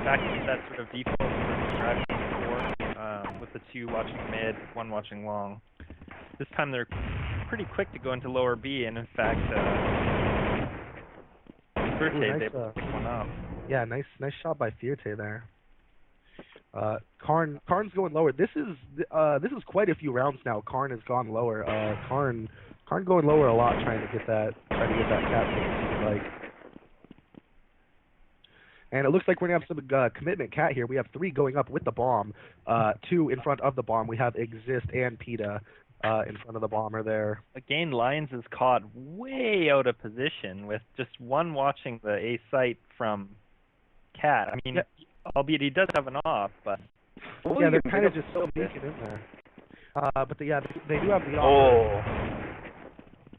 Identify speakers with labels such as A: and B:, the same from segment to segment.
A: back to that sort of default strategy before, with the 2 watching mid, 1 watching long. This time they're pretty quick to go into lower B, and in fact, Fnatic is able to pick one up.
B: Yeah, nice shot by Fnatic there. Karn's going lower. This is quite a few rounds now. Karn has gone lower. Karn going lower a lot, trying to get that cat pick, it seems like. And it looks like we're gonna have some commitment cat here. We have 3 going up with the bomb, 2 in front of the bomb. We have Exist and PETA in front of the bomber there.
A: Again, Lions is caught way out of position with just 1 watching the A site from cat. I mean, albeit he does have an off, but
B: yeah, they're kind of just so sneaking in there. But they do have the
C: off.
B: Oh,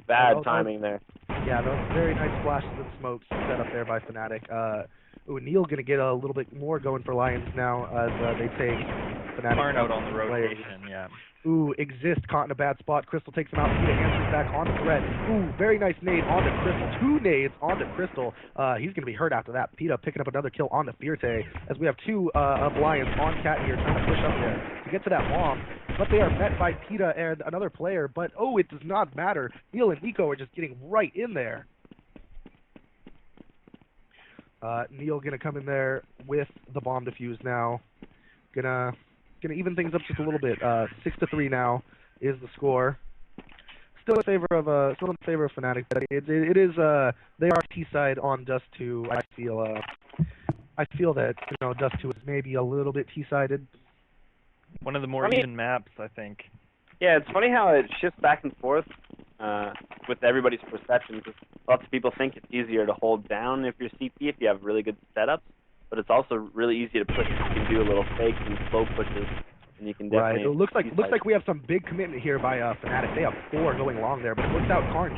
C: bad timing there.
B: Yeah, those very nice flashes of smokes set up there by Fnatic. Neil gonna get a little bit more going for Lions now as they take Fnatic
A: Karn out on the rotation. Yeah.
B: Exist caught in a bad spot. Crystal takes him out. PETA answers back onto Threat. Very nice nade onto Crystal. 2 nades onto Crystal. He's going to be hurt after that. PETA picking up another kill onto Fnatic as we have 2 of Lions on cat here trying to push up there to get to that bomb. But they are met by PETA and another player. But, it does not matter. Neil and Nico are just getting right in there. Neil going to come in there with the bomb defuse now. Gonna even things up just a little bit. 6-3 now is the score. Still in favor of Fnatic, but it is they are T side on Dust 2. I feel that Dust 2 is maybe a little bit T sided.
A: One of the more even maps, I think.
C: Yeah, it's funny how it shifts back and forth with everybody's perception. Because lots of people think it's easier to hold down if you're CP if you have really good setups. But it's also really easy to push. You can do a little fake and slow pushes, and you can definitely.
B: Right. It looks like we have some big commitment here by Fnatic. They have 4 going long there, but it looks out Karn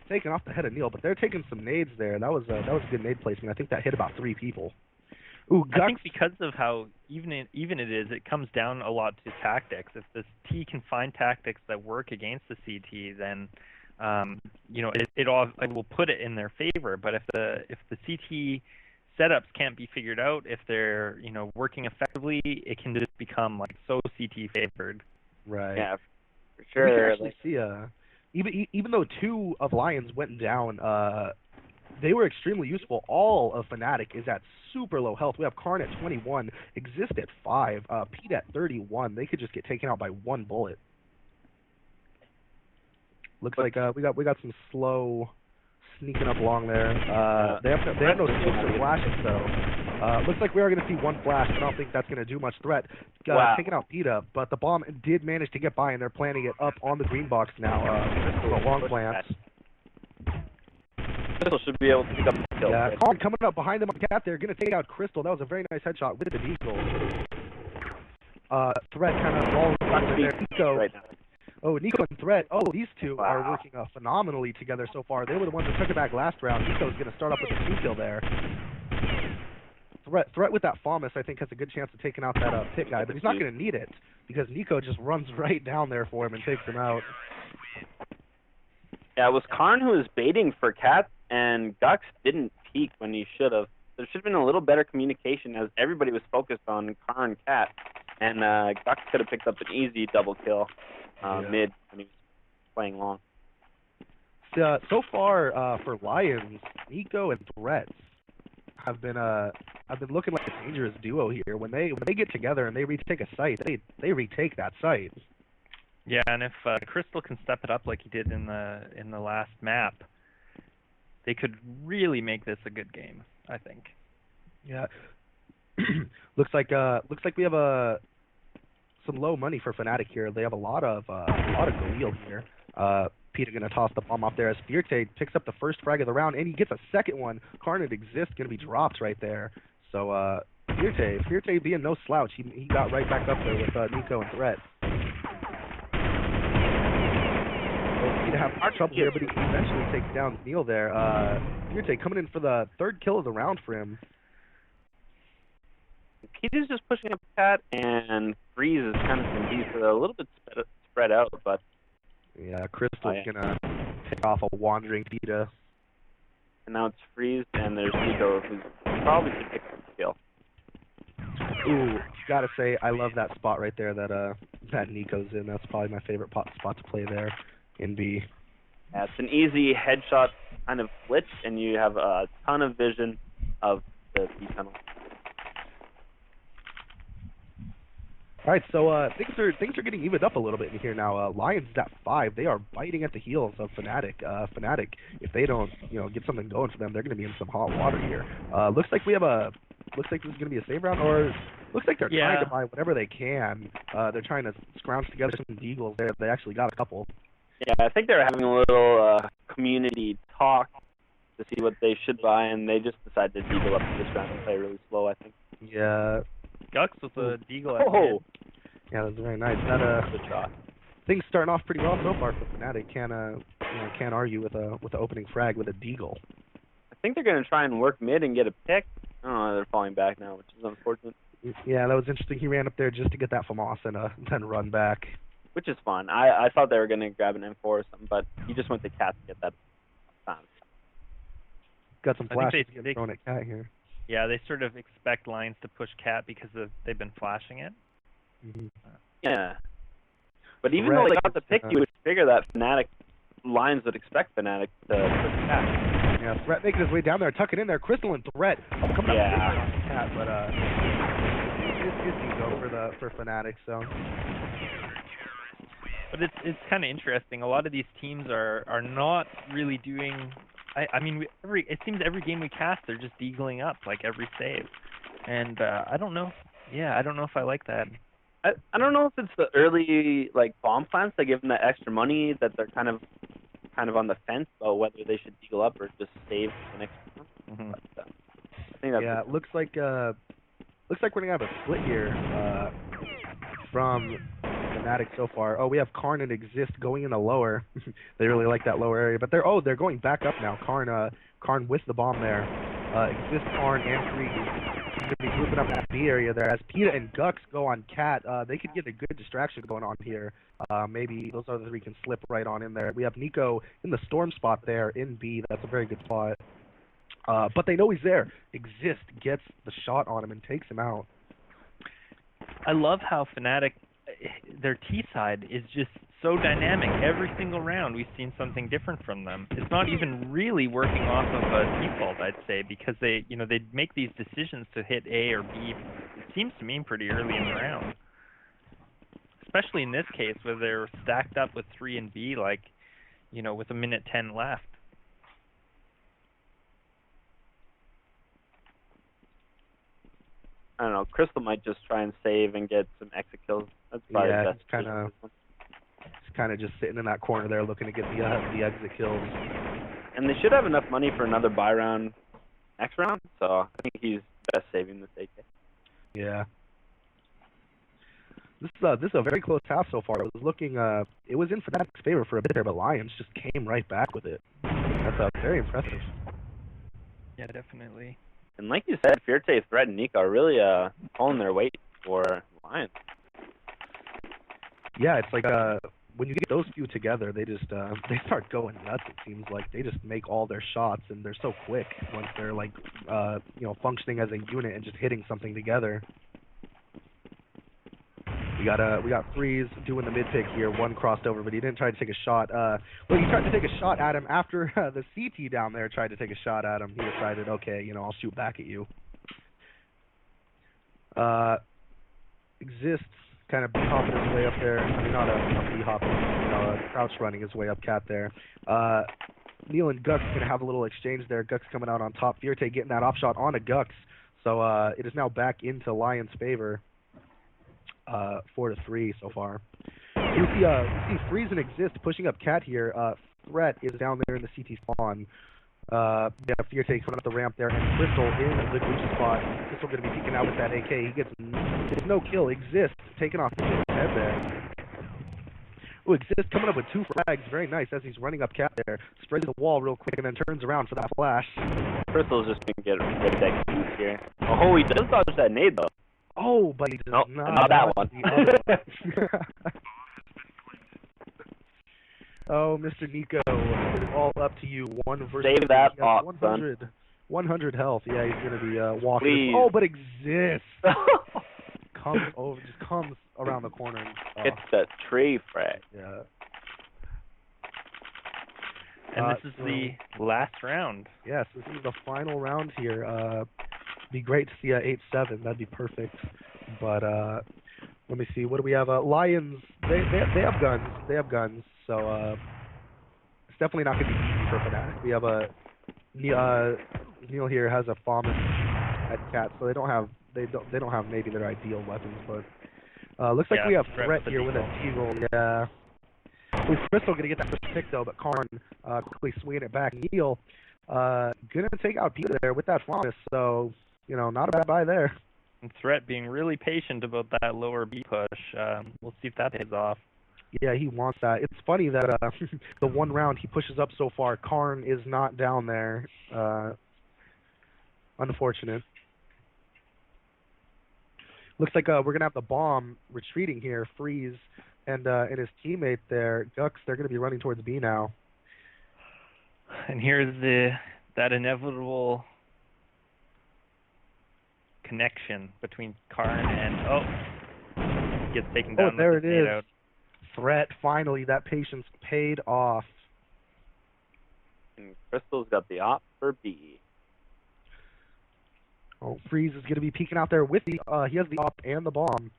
B: taking off the head of Neil. But they're taking some nades there. That was a good nade placement. I think that hit about 3 people.
A: I think because of how even it is, it comes down a lot to tactics. If this T can find tactics that work against the CT, then it will put it in their favor. But if the CT setups can't be figured out, if they're working effectively, it can just become like so CT favored.
B: Right.
C: Yeah, for sure.
B: We can actually see even though 2 of Lions went down, they were extremely useful. All of Fnatic is at super low health. We have Karn at 21, Exist at 5, Pete at 31. They could just get taken out by 1 bullet. Looks like we got some slow sneaking up along there. They have no smokes or flashes though. Looks like we are going to see 1 flash. I don't think that's going to do much threat. Taking out PETA, but the bomb did manage to get by, and they're planting it up on the green box now. The long plants.
C: Crystal should be able to pick up the kill.
B: Yeah, Karn coming up behind them on cat there, going to take out Crystal. That was a very nice headshot with the deagle. Threat kind of rolling over there. Nico. Right now. Nico and Threat. These 2 are working phenomenally together so far. They were the ones that took it back last round. Nico's going to start up with a 2 kill there. Threat with that FAMAS, I think, has a good chance of taking out that pit guy, but he's not going to need it because Nico just runs right down there for him and takes him out.
C: Yeah, it was Karn who was baiting for cat, and Gux didn't peek when he should have. There should have been a little better communication as everybody was focused on Karn cat, and Gux could have picked up an easy double kill mid when he was playing long.
B: So far for Lions, Nico and Threats have been looking like a dangerous duo here. When they get together and they retake a site, they retake that site.
A: Yeah, and if Crystal can step it up like he did in the last map, they could really make this a good game, I think. Yeah.
B: looks like we have some low money for Fnatic here. They have a lot of Galil here. PETA gonna toss the bomb off there as Fnatic picks up the first frag of the round, and he gets a second one. Carnage Exist gonna be dropped right there. So Fnatic being no slouch, he got right back up there with Nico and Threat. To have trouble here, but he eventually takes down Neil there. Fnatic coming in for the 3rd kill of the round for him.
C: Peter's just pushing up cat, and Freeze is kind of confused, so they're a little bit spread out, but...
B: Yeah, Crystal's gonna take off a wandering PETA.
C: And now it's Freeze, and there's Nico, who probably should pick up the kill.
B: Ooh, gotta say, I love that spot right there that Nico's in. That's probably my favorite spot to play there in B.
C: Yeah, it's an easy headshot kind of glitch, and you have a ton of vision of the B tunnel.
B: All right, so things are getting evened up a little bit in here now. Lions is at 5. They are biting at the heels of Fnatic. Fnatic, if they don't, get something going for them, they're going to be in some hot water here. Looks like this is going to be a save round, or looks like they're trying to buy whatever they can. They're trying to scrounge together some deagles there. They actually got a couple.
C: Yeah, I think they're having a little community talk to see what they should buy, and they just decided to deagle up this round and play really slow, I think.
B: Yeah.
A: Gux with a deagle at the end.
B: Yeah, that was very nice.
C: Good shot.
B: Things starting off pretty well so far for Fnatic. Can't argue with the opening frag with a deagle.
C: I think they're going to try and work mid and get a pick. Oh, they're falling back now, which is unfortunate.
B: Yeah, that was interesting. He ran up there just to get that FAMAS and then run back.
C: Which is fun. I thought they were going to grab an M4 or something, but he just went to Cat to get that time.
B: Got some flashes
A: they
B: thrown at Cat here.
A: Yeah, they sort of expect Lions to push Cat because they've been flashing it.
B: Mm-hmm.
C: Yeah. But even though they got the pick, you would figure that Fnatic Lions would expect Fnatic to push Cat.
B: Yeah, Threat making his way down there, tucking in there. Crystal and Threat coming up with Cat, but it's go for Fnatic, so.
A: But it's kind of interesting. A lot of these teams are not really doing. I mean, it seems every game we cast, they're just deagling up like every save, and I don't know. Yeah, I don't know if I like that.
C: I don't know if it's the early bomb plants that give them that extra money that they're kind of on the fence about whether they should deagle up or just save the next one.
A: Mm-hmm.
C: But, I think that's
B: it looks like we're gonna have a split here from Fnatic so far. Oh, we have Karn and Exist going in a lower. They really like that lower area, but they're going back up now. Karn with the bomb there. Exist, Karn, and Freeze going to be grouping up that B area there. As Peta and Gux go on Cat, they could get a good distraction going on here. Maybe those other three can slip right on in there. We have Nico in the storm spot there in B. That's a very good spot. But they know he's there. Exist gets the shot on him and takes him out.
A: I love how Fnatic, their T side is just so dynamic. Every single round we've seen something different from them. It's not even really working off of a default, I'd say, because they make these decisions to hit A or B. It seems to me pretty early in the round, especially in this case where they're stacked up with 3 and B, with a minute 10 left.
C: I don't know. Crystal might just try and save and get some exit kills. That's probably the best.
B: He's kind of just sitting in that corner there, looking to get the exit kills.
C: And they should have enough money for another buy round next round. So I think he's best saving this AK.
B: Yeah. This is a very close half so far. It was looking. It was in Fnatic's favor for a bit there, but Lions just came right back with it. That's very impressive.
A: Yeah, definitely.
C: And like you said, Fierte, Threat, and Nico are really pulling their weight for Lions.
B: Yeah, it's like when you get those few together, they just they start going nuts. It seems like they just make all their shots, and they're so quick once they're functioning as a unit and just hitting something together. We got Freeze doing the mid pick here. One crossed over, but he didn't try to take a shot. Well, he tried to take a shot at him after the CT down there tried to take a shot at him. He decided, okay, I'll shoot back at you. Exists kind of hopping his way up there. I mean, not a hopping, crouch running his way up Cat there. Neil and Gux going to have a little exchange there. Gux coming out on top. Fierte getting that off shot onto Gux. So it is now back into Lions' favor. 4-3 so far. You see Freeze and Exist pushing up Cat here. Threat is down there in the CT spawn. Fierte coming up the ramp there, and Crystal in the Gucci spot. Crystal going to be peeking out with that AK. He gets no kill. Exist taking off his head there. Ooh, Exist coming up with 2 frags. Very nice as he's running up Cat there. Spreads the wall real quick and then turns around for that flash.
C: Crystal's just going to get that boost here. Oh, he does dodge that nade though.
B: Oh, but he does
C: not that one.
B: Oh, Mr. Nico, it is all up to you. One versus
C: Save that box,
B: 100 health. Yeah, he's going to be walking.
C: Please.
B: Oh, but Exist. comes over, just comes around the corner. And,
C: It's the tree frag.
B: Yeah.
A: And this is the last round.
B: Yes, this is the final round here. Be great to see a 8-7. That'd be perfect. But let me see. What do we have? Lions. They have guns. They have guns. So it's definitely not going to be easy for Fnatic. We have a Neil here has a FAMAS at Cat, so they don't have maybe their ideal weapons, but looks like we have Threat here with a Deagle. Yeah. Crystal gonna get that first pick though, but Karn quickly swinging it back. Neil gonna take out Peter there with that FAMAS, so not a bad buy there.
A: And Threat being really patient about that lower B push. We'll see if that pays off.
B: Yeah, he wants that. It's funny that the one round he pushes up so far, Karn is not down there. Unfortunate. Looks like we're gonna have the bomb retreating here. Freeze and his teammate there, Gux. They're gonna be running towards B now.
A: And here's that inevitable connection between Karn and gets taken down.
B: Oh, there it is.
A: Out.
B: Threat. Finally, that patience paid off.
C: And Crystal's got the op for B.
B: Oh, Freeze is going to be peeking out there with the, he has the op and the bomb.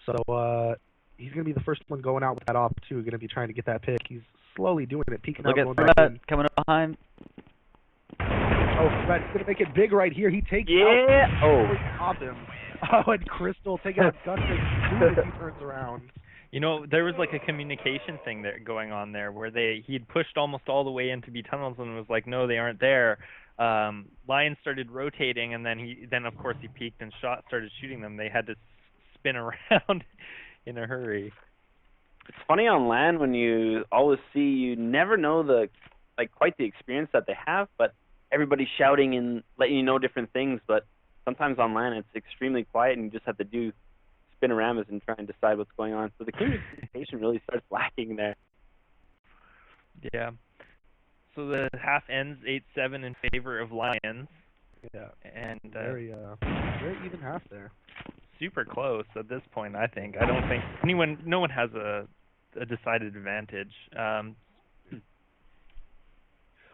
B: So, he's going to be the first one going out with that op, too. Going to be trying to get that pick. He's slowly doing it, peeking out.
D: Look at Threat coming up behind.
B: Oh, Threat's going to make it big right here. He takes
C: out.
B: Oh, top him. Oh, and Crystal taking out Gus as he turns around.
A: There was like a communication thing there going on there where he'd pushed almost all the way into B tunnels and was like, no, they aren't there. Lions started rotating, and then of course he peeked and started shooting them. They had to spin around in a hurry.
C: It's funny on LAN when you always see, you never know quite the experience that they have, but everybody's shouting and letting you know different things. But sometimes on LAN it's extremely quiet, and you just have to spin around and try and decide what's going on. So the communication really starts lacking there.
A: Yeah. So the half ends 8-7 in favor of Lions.
B: Yeah.
A: And
B: very even half there.
A: Super close at this point, I think. I don't think no one has a decided advantage.
B: I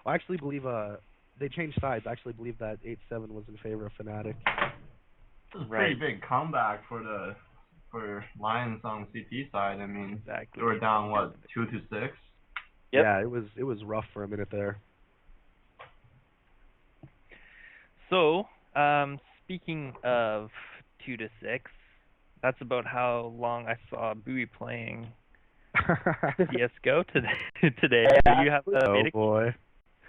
B: actually believe they changed sides. I actually believe that 8-7 was in favor of Fnatic.
E: This is a pretty big comeback for Lions on the CT side. I mean,
A: exactly.
E: They were down 2-6.
C: Yep.
B: Yeah, it was rough for a minute there.
A: So, speaking of 2-6, that's about how long I saw Bowie playing CS:GO today.
C: Yeah.
A: You have
B: Oh boy!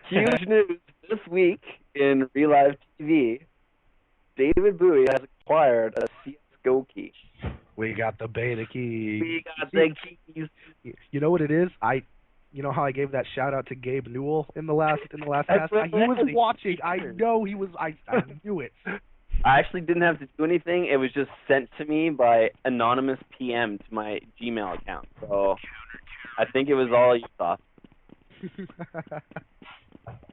C: Huge news this week in relivetv. David Bowie has acquired a CS:GO key.
B: We got the beta key.
C: We got the keys.
B: You know what it is? You know how I gave that shout out to Gabe Newell in the last cast? He was watching. I know he was. I knew it.
C: I actually didn't have to do anything. It was just sent to me by anonymous PM to my Gmail account. So I think it was all you saw.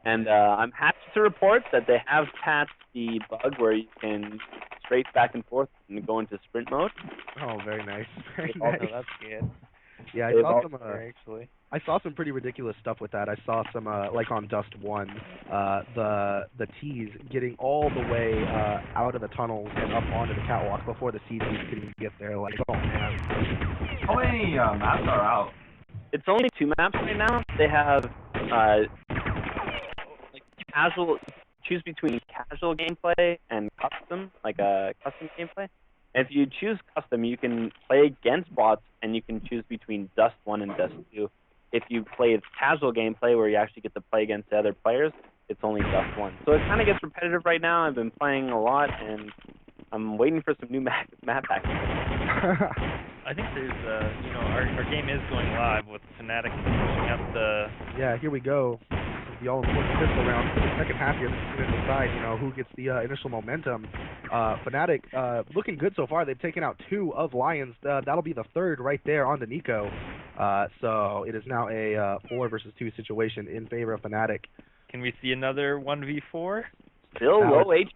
C: And I'm happy to report that they have patched the bug where you can trace back and forth and go into sprint mode.
B: Oh, very nice. Very
A: Also,
B: nice.
A: that's good.
B: Yeah, I saw some pretty ridiculous stuff with that. I saw some like on Dust 1, the T's getting all the way out of the tunnels and up onto the catwalk before the CTs can get there. Like, oh man.
E: How many maps are out?
C: It's only 2 maps right now. They have casual. Choose between casual gameplay and custom, like a custom gameplay. And if you choose custom, you can play against bots, and you can choose between Dust 1 and Dust 2. If you play casual gameplay, where you actually get to play against the other players, it's only Dust 1. So it kind of gets repetitive right now. I've been playing a lot, and I'm waiting for some new map packs.
A: I think there's, our game is going live with Fnatic pushing up the...
B: Yeah, here we go. The all-important pistol round for the second half here. This is going to decide, who gets the initial momentum. Fnatic looking good so far. They've taken out 2 of Lions. That'll be the 3rd right there on the Nico. So it is now a 4 versus 2 situation in favor of Fnatic.
A: Can we see another 1v4?
C: Still low HP